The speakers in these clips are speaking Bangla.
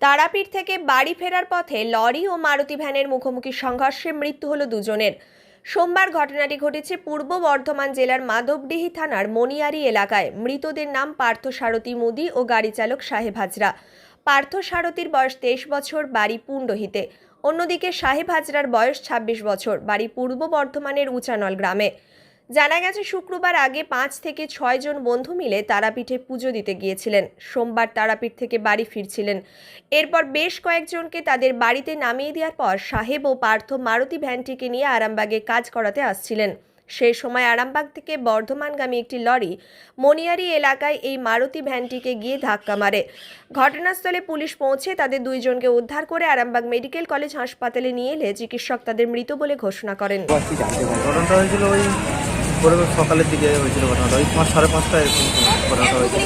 তারাপীঠ থেকে বাড়ি ফেরার পথে লরি ও মারুতি ভ্যানের মুখোমুখি সংঘর্ষে মৃত্যু হলো দুজনের। সোমবার ঘটনাটি ঘটেছে পূর্ব বর্ধমান জেলার মাধবডিহি থানার মনিয়ারি এলাকায়। মৃতদের নাম পার্থ সারথী মুদি ও গাড়ি চালক সাহেব হাজরা। পার্থ সারথীর বয়স 23 বছর, বাড়ি পুণ্ডহিতে। অন্যদিকে সাহেব হাজরার বয়স 26 বছর, বাড়ি পূর্ব বর্ধমানের উচানল গ্রামে। জানা গেছে শুক্রবার আগে 5 থেকে 6 জন বন্ধু মিলে তারাপীঠে পুজো দিতে গিয়েছিলেন। সোমবার তারাপীঠ থেকে বাড়ি ফিরছিলেন। এরপর বেশ কয়েকজনকে তাদের বাড়িতে নামিয়ে দেওয়ার পর সাহেব ও পার্থ মারুতি ভ্যানটিকে নিয়ে আরামবাগে কাজ করাতে আসছিলেন। সেই সময় আরামবাগ থেকে বর্ধমানগামী একটি লরি মনিয়ারি এলাকায় এই মারুতি ভ্যানটিকে গিয়ে ধাক্কা মারে। ঘটনাস্থলে পুলিশ পৌঁছে তাদের দুইজনকে উদ্ধার করে আরামবাগ মেডিকেল কলেজ হাসপাতালে নিয়ে এলে চিকিৎসক তাদের মৃত বলে ঘোষণা করেন। ঘটনাটা হয়েছিল ওই সকালের দিকে হয়েছিল ঘটনাটা, ওই 5-5:30 এরকম ঘটনাটা হয়েছিল।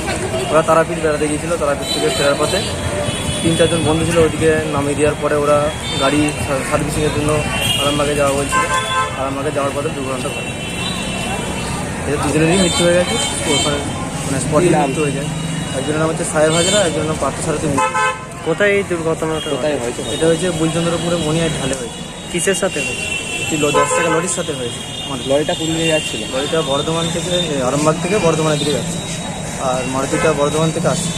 ওরা তারাপীঠ বেড়াতে গিয়েছিল। তারাপীঠ থেকে ফেরার পথে 3-4 জন বন্ধু ছিল, ওইদিকে নামিয়ে দেওয়ার পরে ওরা গাড়ি সার্ভিসিংয়ের জন্য আরামবাগে যাওয়া বলছিল। আরামবাগে যাওয়ার পথে দুর্ঘটনাটা ঘটে। এদের দুজনেরই মৃত্যু হয়ে গেছে, ওখানে মানে স্পটে মৃত্যু হয়ে যায়। একজনের নাম হচ্ছে সাহেব হাজরা, একজনের নাম পার্থ সারথী মুদি। কোথায় এই দুর্ঘটনাটা কোথায় হয়েছে? এটা হয়েছে বুলচন্দ্রপুরে মনিয়ার ঢালে হয়েছে। কিসের সাথে হয়েছে? 10 টাকা লরির সাথে হয়েছে। লরিটা কোন দিকে যাচ্ছিল? লরিটা বর্ধমান থেকে আরামবাগ থেকে বর্ধমানের দিকে যাচ্ছে, আর মারুতিটা বর্ধমান থেকে আসছে।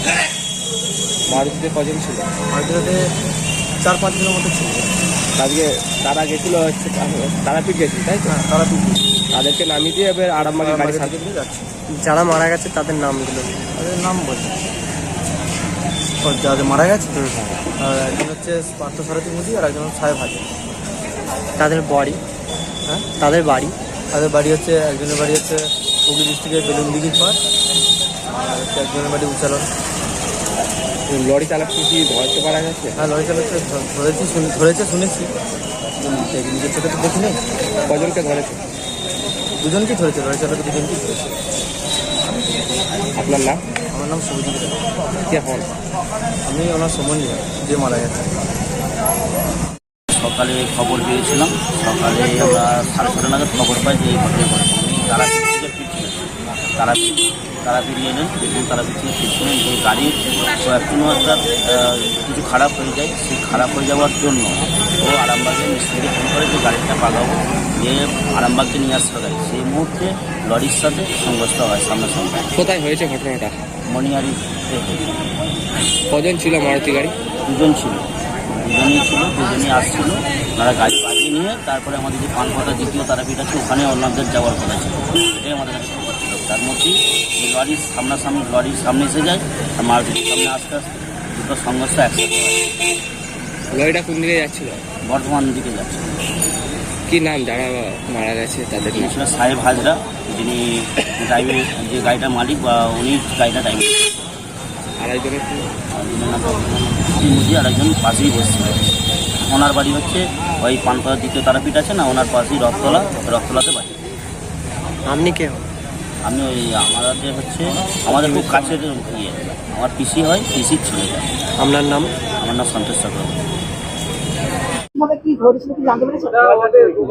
মারুতিতে কজন ছিল? মারুতিটাতে 4-5 জনের মতো ছিল। আজকে তারা গেছিল হচ্ছে তারাপীঠ গেছিল, তাই তো? তারাপীঠ তাদেরকে নামিয়ে দিয়ে এবার আরামবাগে গাড়ি সাথে যাচ্ছে। যারা মারা গেছে তাদের নামগুলো? তাদের নাম বলছে যাদের মারা গেছে, আর একজন হচ্ছে পার্থ সারথী মুদি আর একজন সাহেব হাজার। তাদের বাড়ি? হ্যাঁ, তাদের বাড়ি? তাদের বাড়ি হচ্ছে, একজনের বাড়ি হচ্ছে হুগলি ডিস্ট্রিক্টের বেলুনদিঘির পার, আর হচ্ছে একজনের বাড়ি উচালন। লরি চালককে কি ধরতে পারা গেছে? হ্যাঁ, লরি চালককে ধরেছে শুনেছি, নিজের চোখে তো দেখি নেই। কজনকে ধরেছে? দুজনকেই ধরেছে, লরি চালক দুজনকেই ধরেছে। আপনার নাম? আমার নাম শুভজিৎ রায়। কে হন? আমি ওনার সমন্বয় যে মারা গেছে। সকালে খবর পেয়েছিলাম, সকালে আমরা 6:30 নাগাদ খবর পাই যে এই ঘটনা ঘটেছে। উনি তারাপীঠ থেকে ফিরছিলেন, তারাপীঠ এলেন, দেখুন তারাপীঠ থেকে ফিরছিলেন যে গাড়ির কোনো একটা কিছু খারাপ হয়ে যায়। সেই খারাপ হয়ে যাওয়ার জন্য ও আরামবাগে মিস্ত্রিকে ফোন করে যে গাড়িটা পাকাবো, যে আরামবাগকে নিয়ে আসতে গাড়ি। সেই মুহূর্তে লরির সাথে সংঘর্ষ হয় সামনাসামনি। কোথায় হয়েছে ঘটনাটা? মনিয়ারিতে হয়েছে। কজন ছিল মারুতি গাড়ি? দুজনই ছিল, দুজনই আসছিল। ওনারা গাড়ি বাগিয়ে নিয়ে তারপরে আমাদের যে পানপাতা দ্বিতীয় তারাপীঠ আছে ওখানে ওনাদের যাওয়ার কথা ছিল। এটাই আমাদের কাছে খবর ছিল। তার মধ্যেই এই লরির সামনে এসে যায়, আর মারুতির সামনে আস্তে আস্তে দুটো সংঘর্ষ একসাথে হয়। লরিটা কোন দিকে যাচ্ছিল? বর্ধমান দিকে যাচ্ছে। কি নাম যারা মারা গেছে তাদের নাম? ছিল সাহেব হাজরা, যিনি ড্রাইভার, যে গাড়িটার মালিক বা উনি গাড়িটা ড্রাইভার। আর একজনের মুদি আর একজন পাশেই বসছিল। ওনার বাড়ি হচ্ছে ওই পানপাড়া দ্বিতীয় তারাপীঠ আছে না, ওনার পাশেই রথতলাতে বাড়ি। আপনি কে হন? আমি ওই আমাদের হচ্ছে আমাদের খুব কাছের ইয়ে, আমার পিসি হয়, পিসির ছেলেটা। আপনার নাম? আমার নাম সন্তোষ চক্রবর্তী।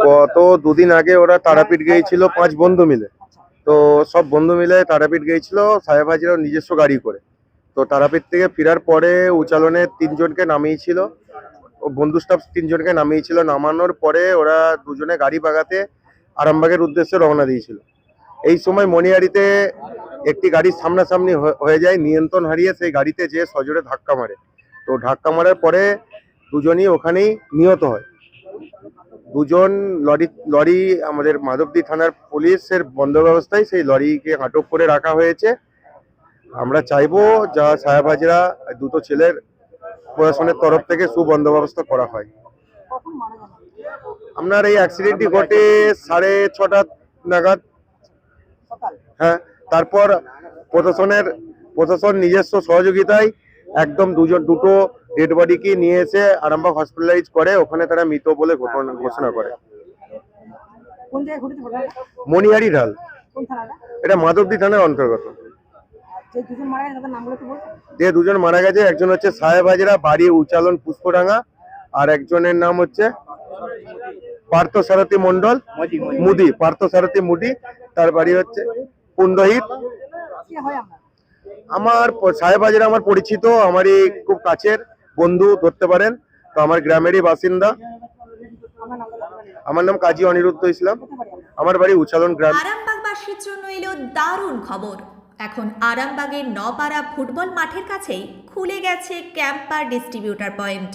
গত 2 দিন আগে ওরা তারাপীঠ গিয়েছিল 5 বন্ধু মিলে। তো সব বন্ধু মিলে তারাপীঠ গিয়েছিল সাহেব হাজিরাও নিজস্ব গাড়ি করে। তো তারাপীঠ থেকে ফেরার পরে উচালনে 3 জনকে নামিয়েছিল, বন্ধু স্টাফ 3 জনকে নামিয়েছিল। নামানোর পরে ওরা দুজনে গাড়ি বাগাতে আরামবাগের উদ্দেশ্যে রওনা দিয়েছিল। এই সময় মনিয়ারিতে একটি গাড়ির সামনাসামনি হয়ে যায়, নিয়ন্ত্রণ হারিয়ে সেই গাড়িতে যেয়ে সজোরে ধাক্কা মারে। তো ধাক্কা মারার পরে দুজনই ওখানেই নিহত হয়। দুজন লরি আমাদের মাধবদী থানার পুলিশের বন্দোবস্তায় সেই লরিকে আটক করে রাখা হয়েছে। আমরা চাইবো যা সাহেব হাজরা দুটো ছেলের প্রশাসনের তরফ থেকে সুবন্দোবস্ত করা হয়। আপনার এই অ্যাক্সিডেন্টটি ঘটে 6:30 নাগাদ। হ্যাঁ, তারপর প্রশাসন নিজস্ব সহযোগিতায় একদম দুটো ডেড বডিকে নিয়ে এসে আরামবাগ হসপিটালাইজ করে, ওখানে তারা মৃত বলে ঘোষণা করে। মনিহারি ঢাল, এটা মাধবদী থানার অন্তর্গত। যে দুজন মারা গেছে, একজন হচ্ছে সাহেব হাজরা, বাড়ি উচালন পুষ্পডাঙ্গা, আর একজনের নাম হচ্ছে পার্থ সারথী মন্ডল মুদি, পার্থ সারথী মুদি, তার বাড়ি হচ্ছে পুণ্ডহিত। আমার সাহেব হাজরা আমার পরিচিত, আমারই খুব কাছের বন্ধু ধরতে পারেন। তো আমার গ্রামেরই বাসিন্দা। আমার নাম কাজী অনিরুদ্ধ ইসলাম, আমার বাড়ি উচালন গ্রাম। আরামবাগবাসীর জন্য এলো দারুণ খবর। এখন আরামবাগের নপাড়া ফুটবল মাঠের কাছেই খুলে গেছে ক্যাম্পার ডিস্ট্রিবিউটার পয়েন্ট।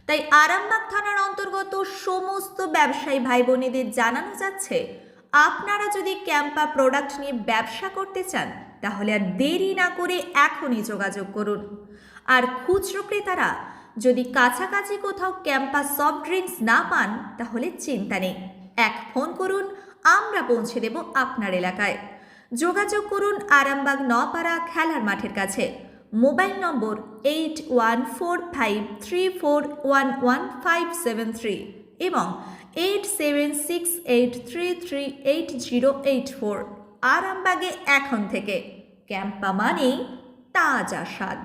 তাই আরামবাগ থানার অন্তর্গত সমস্ত ব্যবসায়ী ভাই বোনেদের জানানো যাচ্ছে, আপনারা যদি ক্যাম্পা প্রোডাক্ট নিয়ে ব্যবসা করতে চান তাহলে আর দেরি না করে এখনই যোগাযোগ করুন। আর খুচরো ক্রেতারা যদি কাছাকাছি কোথাও ক্যাম্পা সফট ড্রিঙ্কস না পান তাহলে চিন্তা নেই, এক ফোন করুন, আমরা পৌঁছে দেব আপনার এলাকায়। যোগাযোগ করুন আরামবাগ নপাড়া খেলার মাঠের কাছে। মোবাইল নম্বর 814534115573 এবং 8768338084। আরামবাগে এখন থেকে ক্যাম্পা মানেই তাজা স্বাদ।